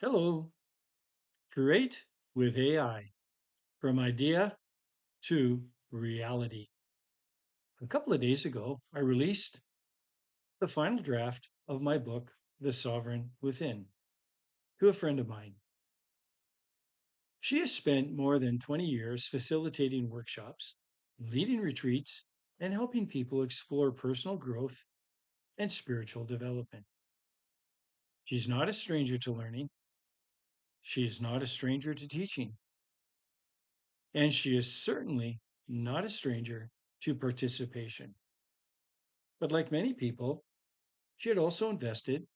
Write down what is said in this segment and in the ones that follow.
Hello, create with AI from idea to reality. A couple of days ago, I released the final draft of my book, The Sovereign Within, to a friend of mine. She has spent more than 20 years facilitating workshops, leading retreats, and helping people explore personal growth and spiritual development. She's not a stranger to learning. She is not a stranger to teaching. And she is certainly not a stranger to participation. But like many people, she had also invested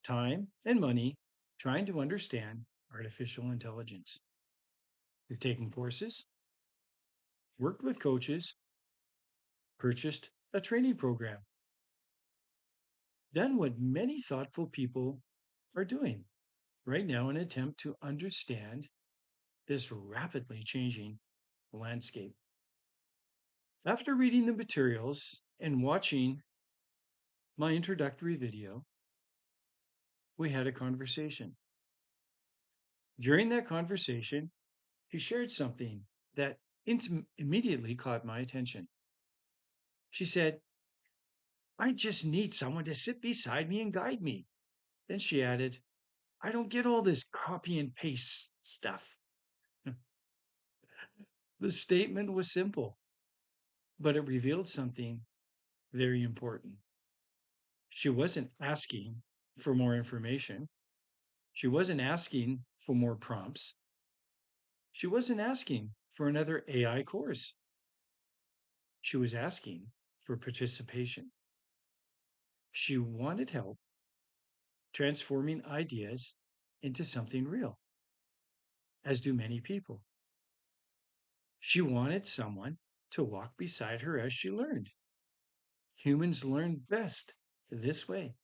time and money trying to understand artificial intelligence. She's taken courses, worked with coaches, purchased a training program, done what many thoughtful people are doing right now in an attempt to understand this rapidly changing landscape. After reading the materials and watching my introductory video, we had a conversation. During that conversation, she shared something that immediately caught my attention. She said, I just need someone to sit beside me and guide me. Then she added, I don't get all this copy and paste stuff. The statement was simple, but it revealed something very important. She wasn't asking for more information. She wasn't asking for more prompts. She wasn't asking for another AI course. She was asking for participation. She wanted help transforming ideas into something real, as do many people. She wanted someone to walk beside her as she learned. Humans learn best this way.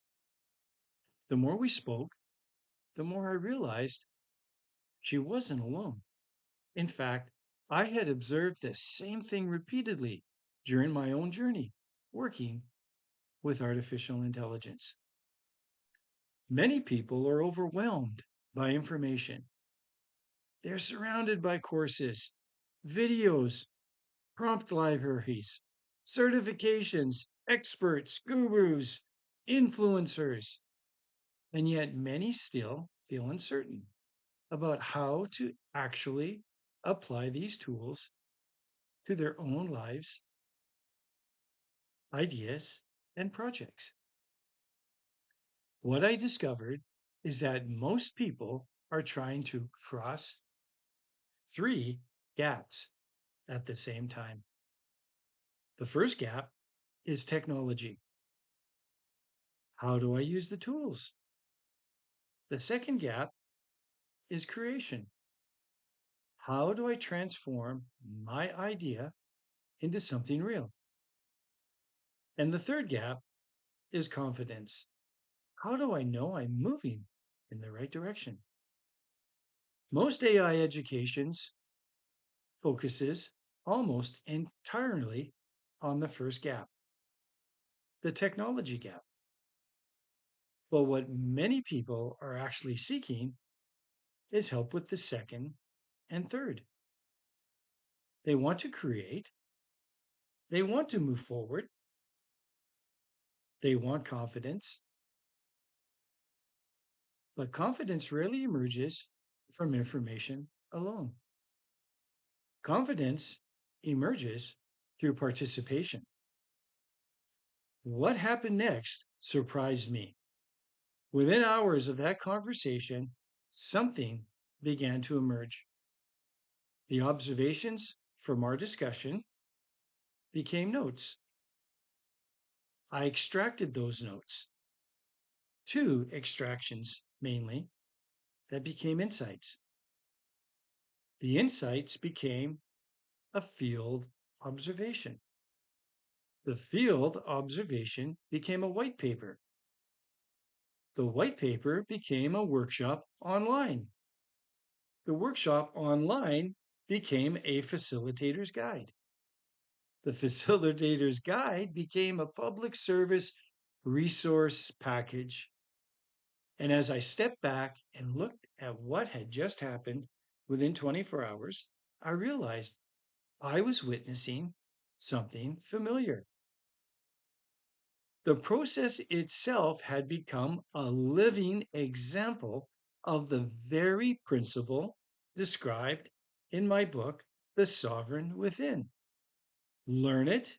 The more we spoke, the more I realized she wasn't alone. In fact, I had observed the same thing repeatedly during my own journey working with artificial intelligence. Many people are overwhelmed by information. They're surrounded by courses, videos, prompt libraries, certifications, experts, gurus, influencers, and yet many still feel uncertain about how to actually apply these tools to their own lives, ideas, and projects. What I discovered is that most people are trying to cross three gaps at the same time. The first gap is technology. How do I use the tools? The second gap is creation. How do I transform my idea into something real? And the third gap is confidence. How do I know I'm moving in the right direction? Most AI educations focuses almost entirely on the first gap, the technology gap. But what many people are actually seeking is help with the second and third. They want to create, they want to move forward, they want confidence, but confidence rarely emerges from information alone. Confidence emerges through participation. What happened next surprised me. Within hours of that conversation, something began to emerge. The observations from our discussion became notes. I extracted those notes, two extractions mainly, that became insights. The insights became a field observation. The field observation became a white paper. The white paper became a workshop online. The workshop online became a facilitator's guide. The facilitator's guide became a public service resource package. And as I stepped back and looked at what had just happened within 24 hours, I realized I was witnessing something familiar. The process itself had become a living example of the very principle described in my book, The Sovereign Within. Learn it,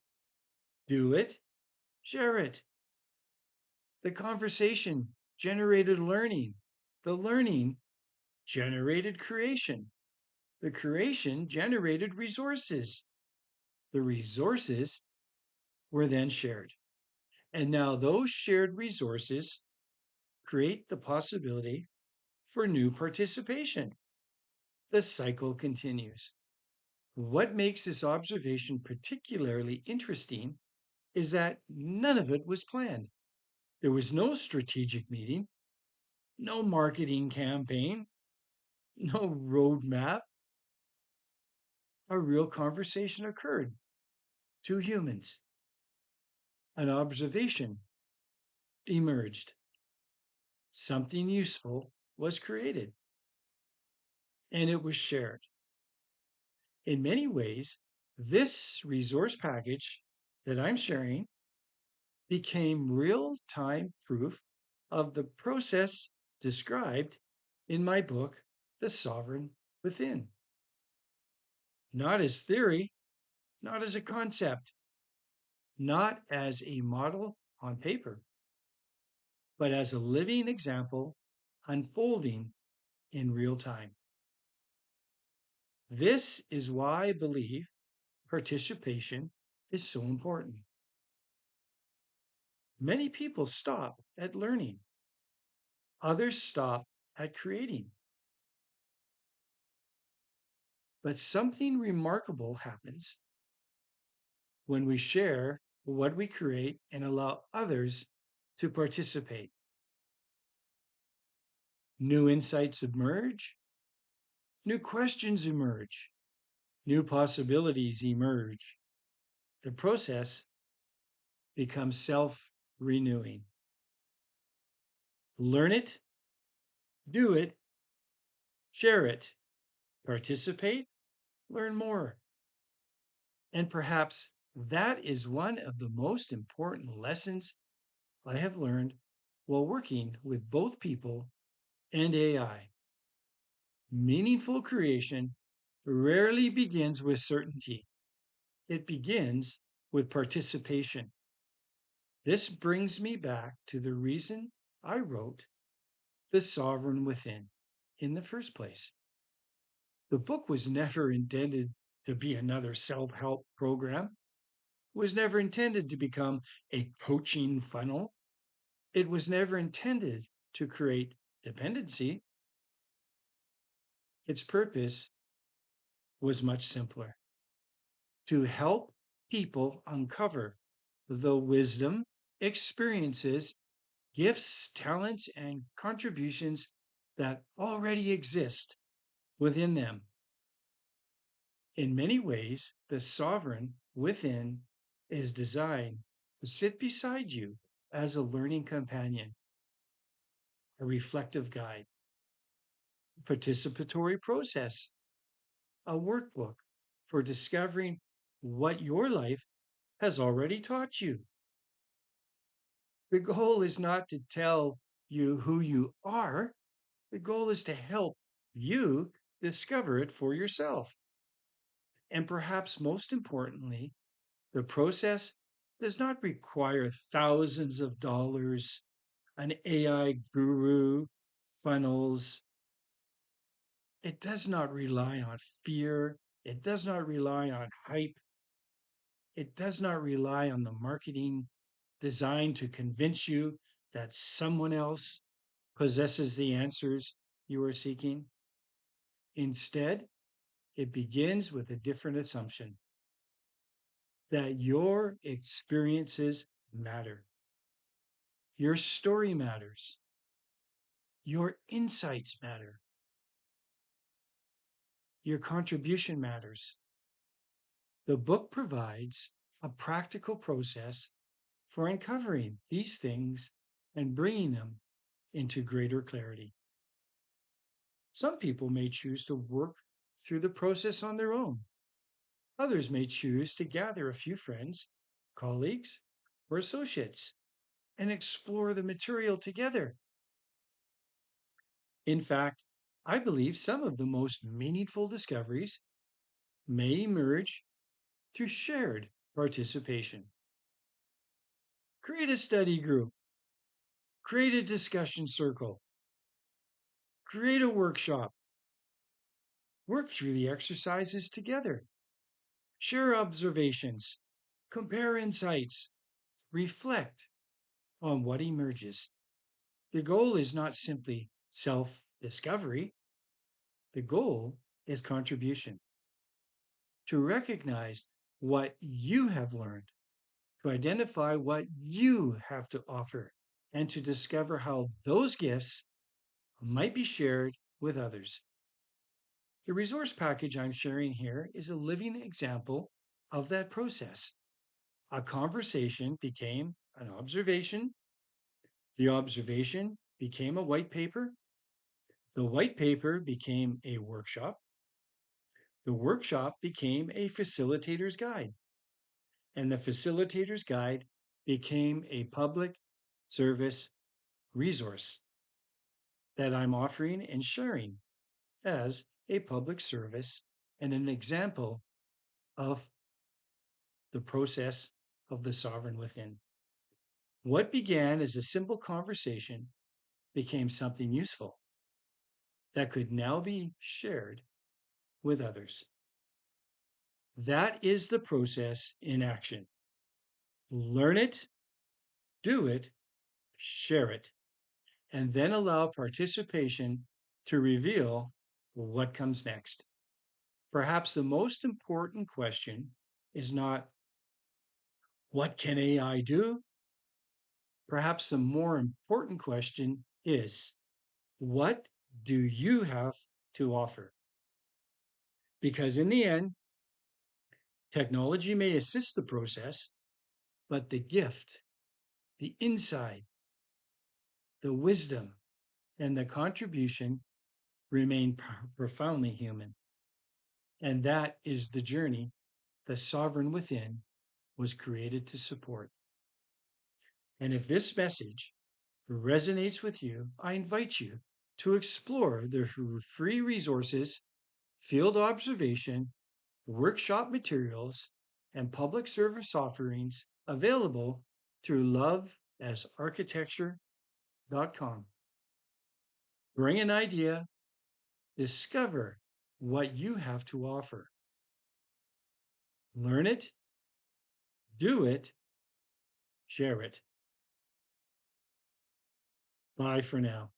do it, share it. The conversation generated learning. The learning generated creation. The creation generated resources. The resources were then shared. And now those shared resources create the possibility for new participation. The cycle continues. What makes this observation particularly interesting is that none of it was planned. There was no strategic meeting, no marketing campaign, no roadmap. A real conversation occurred. Two humans. An observation emerged. Something useful was created, and it was shared. In many ways, this resource package that I'm sharing became real time proof of the process described in my book, The Sovereign Within. Not as theory, not as a concept, not as a model on paper, but as a living example unfolding in real time. This is why I believe participation is so important. Many people stop at learning, others stop at creating. But something remarkable happens when we share what we create and allow others to participate. New insights emerge, new questions emerge, new possibilities emerge. The process becomes self renewing. Learn it, do it, share it, participate, learn more. And perhaps that is one of the most important lessons I have learned while working with both people and AI. Meaningful creation rarely begins with certainty, it begins with participation. This brings me back to the reason I wrote The Sovereign Within in the first place. The book was never intended to be another self help program, it was never intended to become a coaching funnel, it was never intended to create dependency. Its purpose was much simpler: to help people uncover the wisdom, experiences, gifts, talents, and contributions that already exist within them. In many ways, the sovereign within is designed to sit beside you as a learning companion, a reflective guide, a participatory process, a workbook for discovering what your life has already taught you. The goal is not to tell you who you are, the goal is to help you discover it for yourself. And perhaps most importantly, the process does not require thousands of dollars, an AI guru, funnels. It does not rely on fear. It does not rely on hype. It does not rely on the marketing designed to convince you that someone else possesses the answers you are seeking. Instead, it begins with a different assumption: that your experiences matter, your story matters, your insights matter, your contribution matters. The book provides a practical process for uncovering these things and bringing them into greater clarity. Some people may choose to work through the process on their own. Others may choose to gather a few friends, colleagues, or associates and explore the material together. In fact, I believe some of the most meaningful discoveries may emerge through shared participation. Create a study group, create a discussion circle, create a workshop, work through the exercises together, share observations, compare insights, reflect on what emerges. The goal is not simply self discovery, the goal is contribution. To recognize what you have learned, to identify what you have to offer, and to discover how those gifts might be shared with others. The resource package I'm sharing here is a living example of that process. A conversation became an observation. The observation became a white paper. The white paper became a workshop. The workshop became a facilitator's guide. And the facilitator's guide became a public service resource that I'm offering and sharing as a public service and an example of the process of the sovereign within. What began as a simple conversation became something useful that could now be shared with others. That is the process in action. Learn it, do it, share it, and then allow participation to reveal what comes next. Perhaps the most important question is not, what can AI do? Perhaps the more important question is, what do you have to offer? Because in the end, technology may assist the process, but the gift, the insight, the wisdom, and the contribution remain profoundly human. And that is the journey the sovereign within was created to support. And if this message resonates with you, I invite you to explore the free resources, field observation, workshop materials, and public service offerings available through loveasarchitecture.com. Bring an idea, discover what you have to offer. Learn it, do it, share it. Bye for now.